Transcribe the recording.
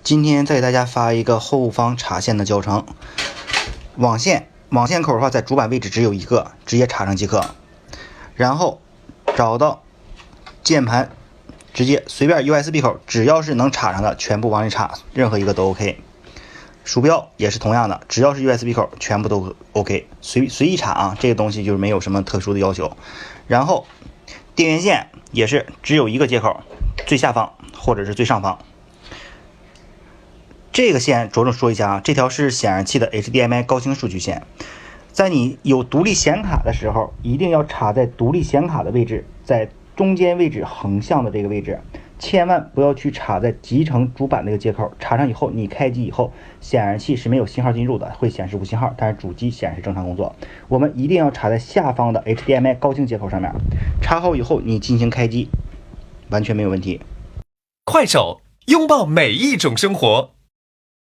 今天再给大家发一个后方插线的教程。网线口的话，在主板位置只有一个，直接插上即可。然后找到键盘，直接随便 USB 口，只要是能插上的，全部往里插，任何一个都 OK。鼠标也是同样的，只要是 USB 口，全部都 OK， 随意插啊，这个东西就是没有什么特殊的要求。然后电源线也是只有一个接口，最下方或者是最上方。这个线着重说一下啊，这条是显示器的 HDMI 高清数据线，在你有独立显卡的时候，一定要插在独立显卡的位置，在中间位置横向的这个位置，千万不要去插在集成主板那个接口。插上以后，你开机以后，显示器是没有信号进入的，会显示无信号，但是主机显示正常工作。我们一定要插在下方的 HDMI 高清接口上面，插好以后你进行开机，完全没有问题。快手，拥抱每一种生活。